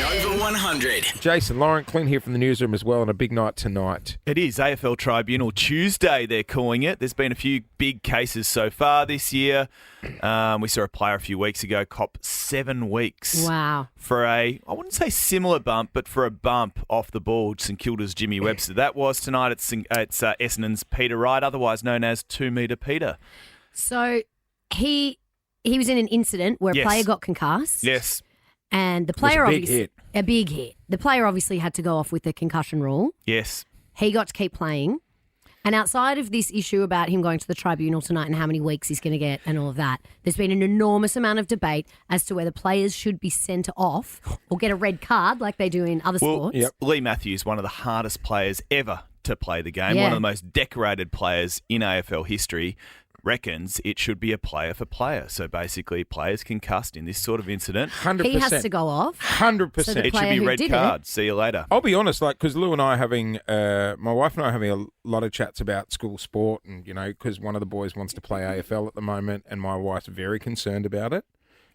Over 100. Jason, Lauren, Clint here from the newsroom as well, and a big night tonight. It is AFL Tribunal Tuesday, they're calling it. There's been a few big cases so far this year. We saw a player a few weeks ago cop 7 weeks. Wow. For I wouldn't say similar bump, but for a bump off the ball, St Kilda's Jimmy Webster. That was tonight. It's Essendon's Peter Wright, otherwise known as 2 Metre Peter. So he was in an incident where a player got concussed. Yes. And the player a big hit. The player obviously had to go off with the concussion rule. Yes. He got to keep playing. And outside of this issue about him going to the tribunal tonight and how many weeks he's going to get and all of that, there's been an enormous amount of debate as to whether players should be sent off or get a red card like they do in other sports. Lee Matthews, one of the hardest players ever to play the game, one of the most decorated players in AFL history, reckons it should be a player for player. So basically, players concussed in this sort of incident. 100%. He has to go off. 100%. So the It should player be who red did card. See you later. I'll be honest, because Lou and I are having, my wife and I are having a lot of chats about school sport, and because one of the boys wants to play AFL at the moment, and my wife's very concerned about it.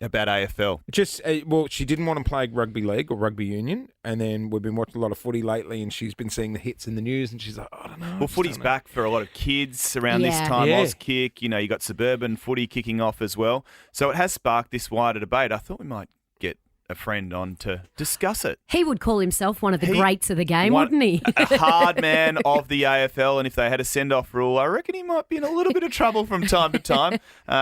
About AFL. Just, she didn't want to play rugby league or rugby union, and then we've been watching a lot of footy lately, and she's been seeing the hits in the news, and she's like, I don't know. Well, footy's back for a lot of kids around this time. Yeah. Auskick, you got suburban footy kicking off as well. So it has sparked this wider debate. I thought we might get a friend on to discuss it. He would call himself one of the greats of the game, wouldn't he? A hard man of the AFL, and if they had a send-off rule, I reckon he might be in a little bit of trouble from time to time.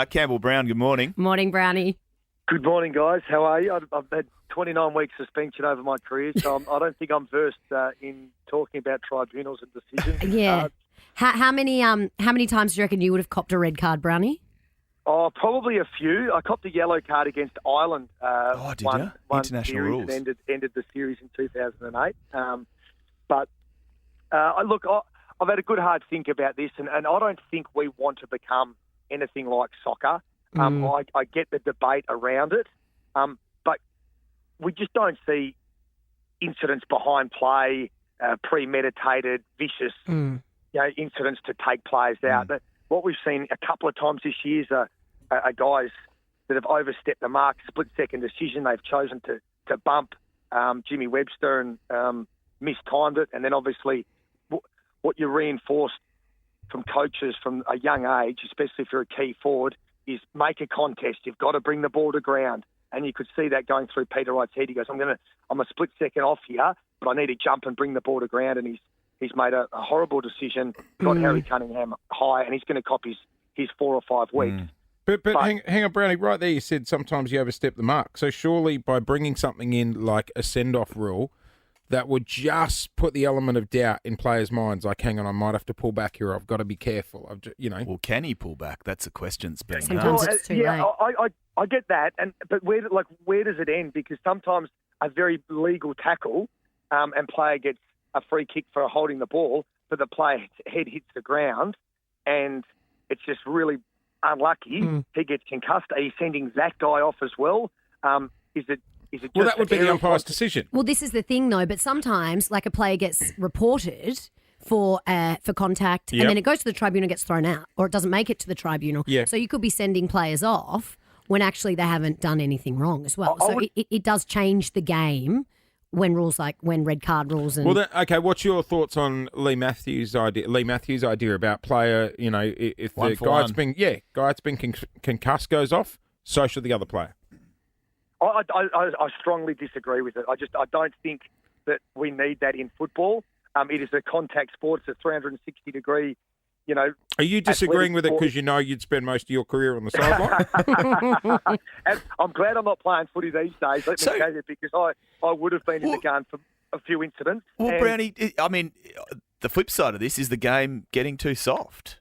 Campbell Brown, good morning. Morning, Brownie. Good morning, guys. How are you? I've had 29 weeks suspension over my career, so I don't think I'm versed in talking about tribunals and decisions. Yeah. How many times do you reckon you would have copped a red card, Brownie? Probably a few. I copped a yellow card against Ireland. Did you? International series rules. And ended the series in 2008. I've had a good hard think about this, and I don't think we want to become anything like soccer. I get the debate around it, but we just don't see incidents behind play, premeditated, vicious incidents to take players out. But what we've seen a couple of times this year is are guys that have overstepped the mark, split-second decision. They've chosen to bump Jimmy Webster and mistimed it. And then obviously what you reinforced from coaches from a young age, especially if you're a key forward, is make a contest. You've got to bring the ball to ground. And you could see that going through Peter Wright's head. He goes, I'm a split second off here, but I need to jump and bring the ball to ground. And he's made a horrible decision, got Harry Cunningham high, and he's going to cop his 4 or 5 weeks. But hang on, Brownie, right there you said sometimes you overstep the mark. So surely by bringing something in like a send-off rule, that would just put the element of doubt in players' minds, like, hang on, I might have to pull back here. I've got to be careful. Well, can he pull back? That's a question that's being Sometimes asked. it's too late. I get that, but where does it end? Because sometimes a very legal tackle and player gets a free kick for holding the ball, but the player's head hits the ground, and it's just really unlucky. He gets concussed. Are you sending that guy off as well? Is it just that would be the umpire's decision. Well, this is the thing, though. But sometimes, like a player gets reported for contact, and then it goes to the tribunal, gets thrown out, or it doesn't make it to the tribunal. Yeah. So you could be sending players off when actually they haven't done anything wrong as well. It does change the game when red card rules. And what's your thoughts on Lee Matthews' idea about player? If the guy that's been concussed goes off, so should the other player. I strongly disagree with it. I don't think that we need that in football. It is a contact sport. It's a 360-degree, Are you disagreeing with it because you'd spend most of your career on the sideline? I'm glad I'm not playing footy these days, let me tell you, because I would have been in the game for a few incidents. Well, Brownie, I mean, the flip side of this is the game getting too soft.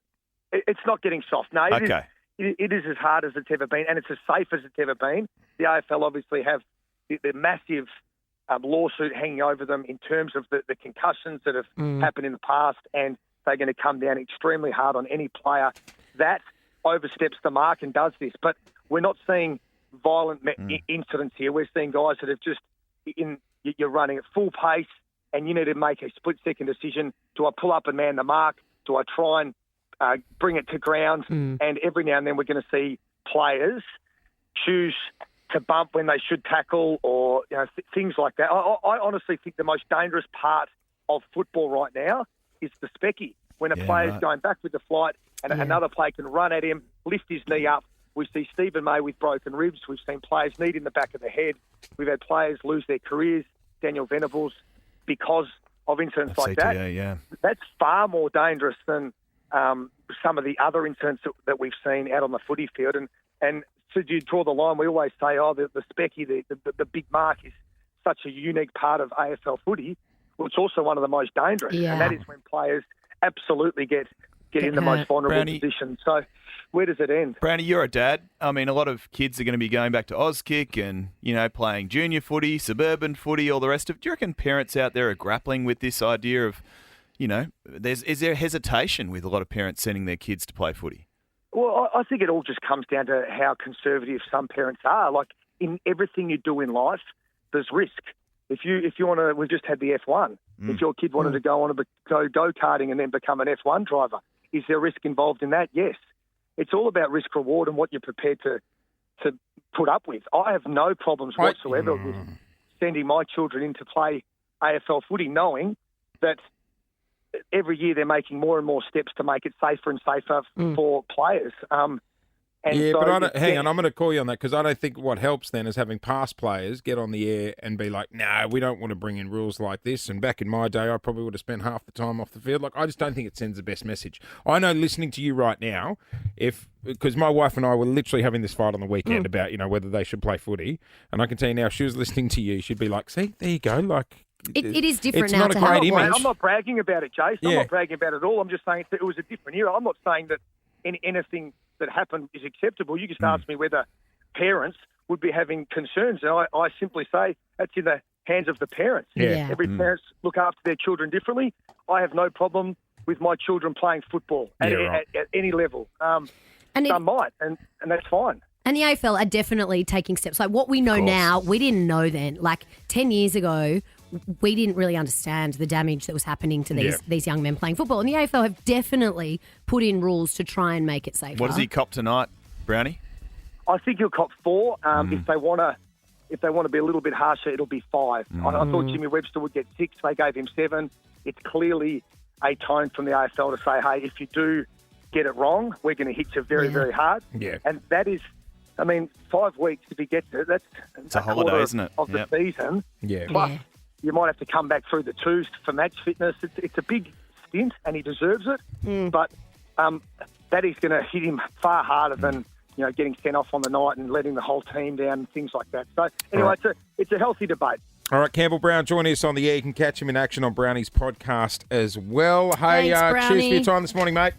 It's not getting soft. No, Okay. It is as hard as it's ever been, and it's as safe as it's ever been. The AFL obviously have the massive lawsuit hanging over them in terms of the concussions that have happened in the past, and they're going to come down extremely hard on any player that oversteps the mark and does this. But we're not seeing violent incidents here. We're seeing guys that have just you're running at full pace, and you need to make a split-second decision. Do I pull up and man the mark? Do I try and bring it to ground? And every now and then we're going to see players choose to bump when they should tackle, or things like that. I honestly think the most dangerous part of football right now is the specky. When a player's going back with the flight and another player can run at him, lift his knee up. We see Stephen May with broken ribs. We've seen players kneed in the back of the head. We've had players lose their careers, Daniel Venables, because of incidents like CTA, that. yeah. That's far more dangerous than some of the other incidents that we've seen out on the footy field. And so you draw the line, we always say, the specky, the big mark is such a unique part of AFL footy. Well, it's also one of the most dangerous. Yeah. And that is when players absolutely get in the most vulnerable position. So where does it end? Brownie, you're a dad. I mean, a lot of kids are going to be going back to Auskick and, playing junior footy, suburban footy, all the rest of it. Do you reckon parents out there are grappling with this idea of, is there hesitation with a lot of parents sending their kids to play footy? Well, I think it all just comes down to how conservative some parents are. Like, in everything you do in life, there's risk. If you want to, we've just had the F1. If your kid wanted to go on go-karting and then become an F1 driver, is there risk involved in that? Yes. It's all about risk reward and what you're prepared to put up with. I have no problems whatsoever with sending my children in to play AFL footy, knowing that every year they're making more and more steps to make it safer and safer for players. But hang on, I'm going to call you on that, because I don't think what helps then is having past players get on the air and be like, no, we don't want to bring in rules like this. And back in my day, I probably would have spent half the time off the field. Like, I just don't think it sends the best message. I know, listening to you right now, because my wife and I were literally having this fight on the weekend about, whether they should play footy. And I can tell you now, if she was listening to you, she'd be like, see, there you go. Like, it is different it's now. not a great image. I'm not bragging about it, Jace. I'm Yeah. not bragging about it at all. I'm just saying it was a different era. I'm not saying that anything that happened is acceptable. You just asked me whether parents would be having concerns, and I simply say that's in the hands of the parents. Yeah. Every parents look after their children differently. I have no problem with my children playing football at any level. Some might, and that's fine. And the AFL are definitely taking steps. Like, what we know now, we didn't know then. Like, 10 years ago, we didn't really understand the damage that was happening to these young men playing football. And the AFL have definitely put in rules to try and make it safer. What does he cop tonight, Brownie? I think he'll cop 4. If they want to be a little bit harsher, it'll be 5. I thought Jimmy Webster would get 6. They gave him 7. It's clearly a tone from the AFL to say, hey, if you do get it wrong, we're going to hit you very, very hard. Yeah. And that is, 5 weeks if he gets it, that's a holiday, quarter isn't it? of the season. Yeah. Plus, you might have to come back through the 2s for match fitness. It's a big stint, and he deserves it. But that is going to hit him far harder than getting sent off on the night and letting the whole team down and things like that. So anyway, it's a healthy debate. All right, Campbell Brown, join us on the air. You can catch him in action on Brownie's podcast as well. Hey, Thanks, cheers for your time this morning, mate.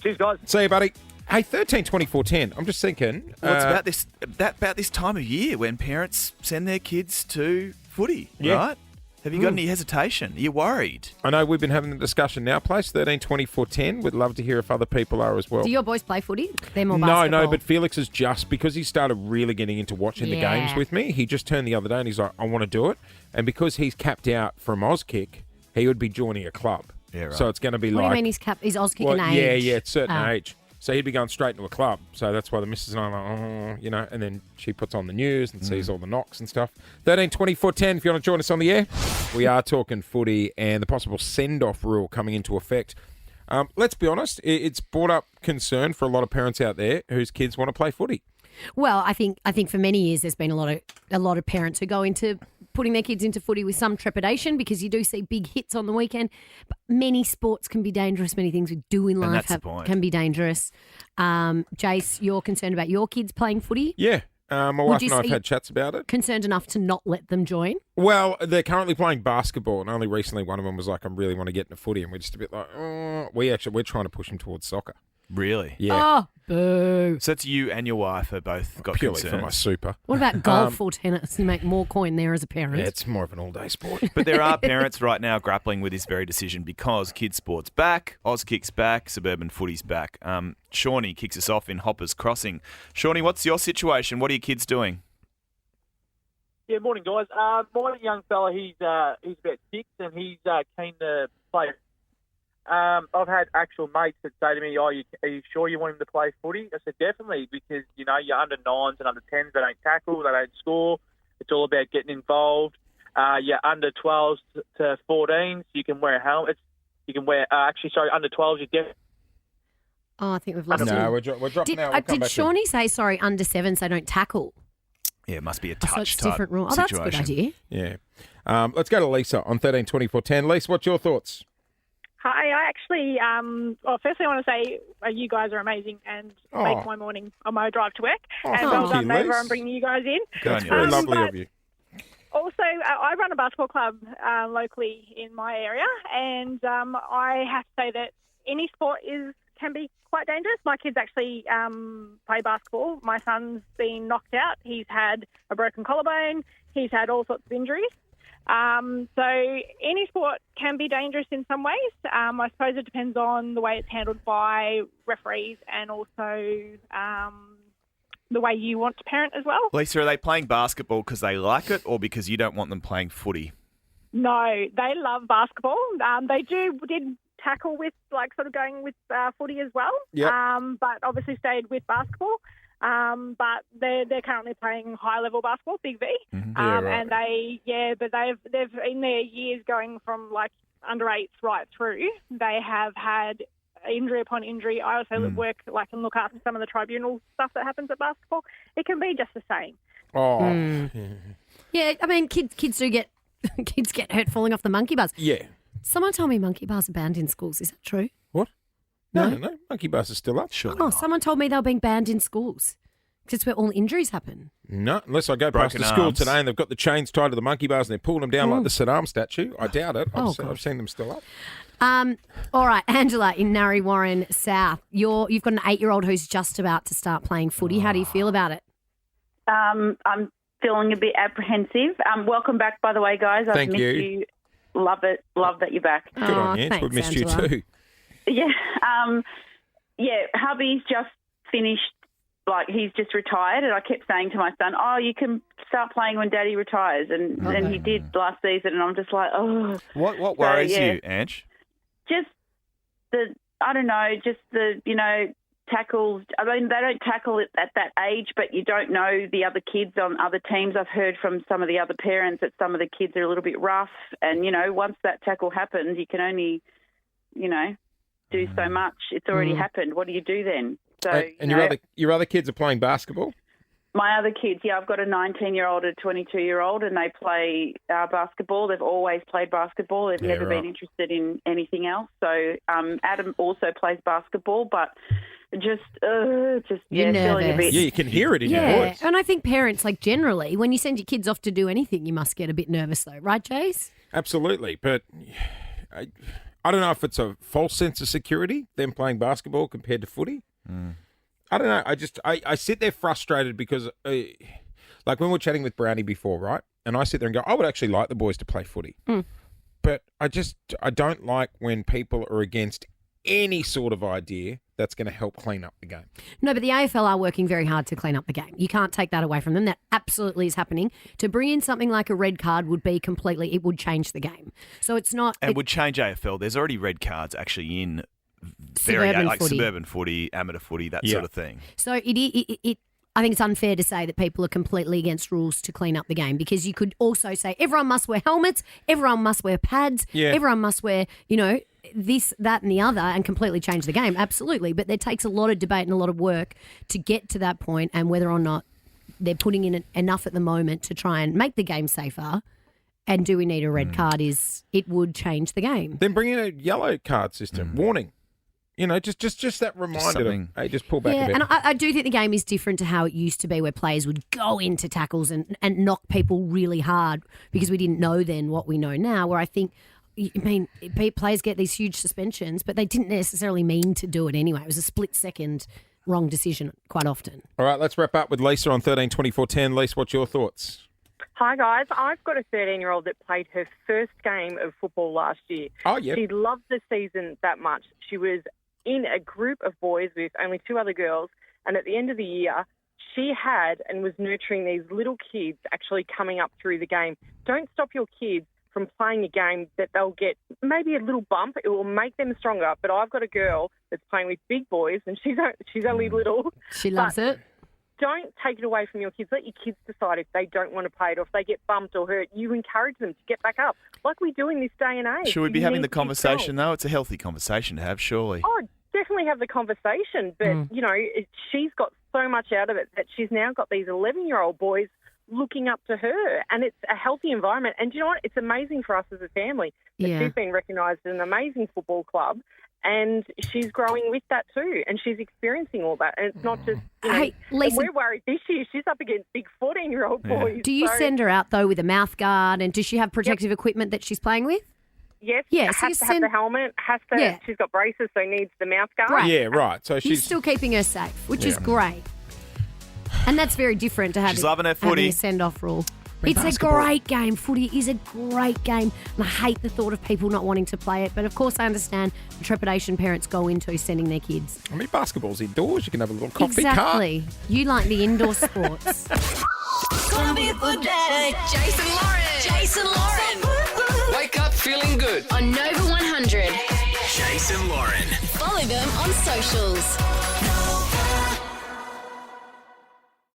Cheers, guys. See you, buddy. Hey, 13-24-10. I'm just thinking. Well, it's about this time of year when parents send their kids to footy, Yeah. right? Have you got any hesitation? Are you worried? I know we've been having the discussion now, place 13-24-10. We'd love to hear if other people are as well. Do your boys play footy? They're more No, basketball. but Felix is just, because he started really getting into watching the games with me, he just turned the other day and he's like, I want to do it. And because he's capped out from Auskick, he would be joining a club. Yeah, right. So it's going to be What like... do you mean he's Auskick an age? Yeah, it's certain age. So he'd be going straight into a club. So that's why the missus and I are like, and then she puts on the news and sees all the knocks and stuff. 13-24-10, if you want to join us on the air. We are talking footy and the possible send-off rule coming into effect. Let's be honest, it's brought up concern for a lot of parents out there whose kids want to play footy. Well, I think for many years there's been a lot of parents who go into putting their kids into footy with some trepidation, because you do see big hits on the weekend. But many sports can be dangerous. Many things we do in life can be dangerous. Jace, you're concerned about your kids playing footy? Yeah. My wife and I have had chats about it. Concerned enough to not let them join? Well, they're currently playing basketball, and only recently one of them was like, I really want to get into footy, and we're just a bit like, we're trying to push them towards soccer. Really? Yeah. Oh, boo. So it's you and your wife have both got Purely concerns. for my super. What about golf or tennis? You make more coin there as a parent. Yeah, it's more of an all-day sport. But there are parents right now grappling with this very decision because kids' sport's back, Auskick's back, suburban footy's back. Shawnee kicks us off in Hoppers Crossing. Shawnee, what's your situation? What are your kids doing? Yeah, morning, guys. My young fella, he's about 6, and he's keen to play. I've had actual mates that say to me, "Oh, are you sure you want him to play footy?" I said, "Definitely, because your under 9s and under 10s, they don't tackle, they don't score. It's all about getting involved. Your under 12s to 14s, you can wear helmets. You can wear under 12s, you definitely." Oh, I think we've lost No, him. we're dropping now. We'll come Did back to him. Shawnee say, sorry, under 7s they don't tackle? Yeah, it must be a So touch it's type different rule. Oh, situation. that's a good idea. Yeah. Let's go to Lisa on 13 24 10. Lisa, what's your thoughts? Hi, I actually, firstly I want to say you guys are amazing and make my morning on my drive to work. And thank well you, done, Nova, Liz. on bringing you guys in. Good on you, Very Liz. lovely but- of you. Also, I run a basketball club locally in my area, and I have to say that any sport can be quite dangerous. My kids actually play basketball. My son's been knocked out. He's had a broken collarbone. He's had all sorts of injuries. So any sport can be dangerous in some ways. I suppose it depends on the way it's handled by referees and also the way you want to parent as well. Lisa, are they playing basketball because they like it or because you don't want them playing footy? No, they love basketball. They did tackle with going with footy as well. Yep. But obviously stayed with basketball. But they're currently playing high level basketball, Big V. Yeah, right. And they've in their years going from under 8s right through, they have had injury upon injury. I also work and look after some of the tribunal stuff that happens at basketball. It can be just the same. Oh, Yeah, I mean, kids do get kids get hurt falling off the monkey bars. yeah. Someone told me monkey bars are banned in schools. Is that true? What? No. Monkey bus is still up. Sure. Oh, someone told me they were being banned in schools because it's where all injuries happen. No, unless I go past Broken the school arms. today and they've got the chains tied to the monkey bars and they're pulling them down like the Saddam statue. I doubt it. Oh, I've seen them still up. All right, Angela in Narre Warren South. You've got an 8-year-old who's just about to start playing footy. How do you feel about it? I'm feeling a bit apprehensive. Welcome back, by the way, guys. I've Thank missed you. you. Love it. Love that you're back. Good on you. thanks, We've missed Angela. you too. Yeah. Hubby's just finished. He's just retired, and I kept saying to my son, "Oh, you can start playing when Daddy retires," and then he did last season, and I'm just like, "Oh." What worries yeah. you, Ange? Just the tackles. I mean, they don't tackle it at that age, but you don't know the other kids on other teams. I've heard from some of the other parents that some of the kids are a little bit rough, and once that tackle happens, you can only, do so much. It's already happened. What do you do then? So, And your other kids are playing basketball? my other kids, I've got a 19-year-old and a 22-year-old, and they play basketball. They've always played basketball. They've never been interested in anything else. So Adam also plays basketball, but just feeling a bit. Yeah, you can hear it in your Yeah, voice. and I think parents, generally, when you send your kids off to do anything, you must get a bit nervous though, right, Jace? Absolutely, but I don't know if it's a false sense of security, them playing basketball compared to footy. I don't know. I sit there frustrated because, when we were chatting with Brownie before, right? And I sit there and go, I would actually like the boys to play footy. But I don't like when people are against any sort of idea that's going to help clean up the game. No, but the AFL are working very hard to clean up the game. You can't take that away from them. That absolutely is happening. To bring in something like a red card it would change the game. So it's not... And would change AFL. There's already red cards actually in suburban footy, amateur footy, that sort of thing. So I think it's unfair to say that people are completely against rules to clean up the game, because you could also say everyone must wear helmets, everyone must wear pads, everyone must wear, this, that and the other, and completely change the game. Absolutely. But there takes a lot of debate and a lot of work to get to that point, and whether or not they're putting in enough at the moment to try and make the game safer. And do we need a red card? It would change the game. Then bring in a yellow card system. Warning. Just that reminder. Just pull back a bit. And I do think the game is different to how it used to be, where players would go into tackles and knock people really hard because we didn't know then what we know now, where I think, players get these huge suspensions, but they didn't necessarily mean to do it anyway. It was a split-second wrong decision quite often. All right, let's wrap up with Lisa on 13-24-10. Lisa, what's your thoughts? Hi, guys. I've got a 13-year-old that played her first game of football last year. Oh, yeah. She loved the season that much. She was in a group of boys with only 2 other girls, and at the end of the year, she had and was nurturing these little kids actually coming up through the game. Don't stop your kids from playing a game that they'll get maybe a little bump. It will make them stronger. But I've got a girl that's playing with big boys, and she's only little. She loves it. Don't take it away from your kids. Let your kids decide if they don't want to play it or if they get bumped or hurt. You encourage them to get back up, like we do in this day and age. Should we be having the conversation, though? It's a healthy conversation to have, surely. Oh, definitely have the conversation. But, she's got so much out of it that she's now got these 11-year-old boys looking up to her, and it's a healthy environment. And you know what? It's amazing for us as a family that she's been recognised as an amazing football club. And she's growing with that too, and she's experiencing all that. And it's not just, Hey, Lisa, we're worried this year. She's up against big 14-year-old boys. Do you send her out, though, with a mouth guard? And does she have protective equipment that she's playing with? Yes, so has to have the helmet, she's got braces, so needs the mouth guard. Right. Yeah, right. So You're she's still keeping her safe, which is great. And that's very different to She's loving her footy. having a send-off rule. It's a great game. Footy is a great game. And I hate the thought of people not wanting to play it. But, of course, I understand the trepidation parents go into sending their kids. I mean, basketball's indoors. You can have a little coffee Exactly. You like the indoor sports. Jason Lauren. Wake up feeling good. On Nova 100. Jason Lauren. Follow them on socials.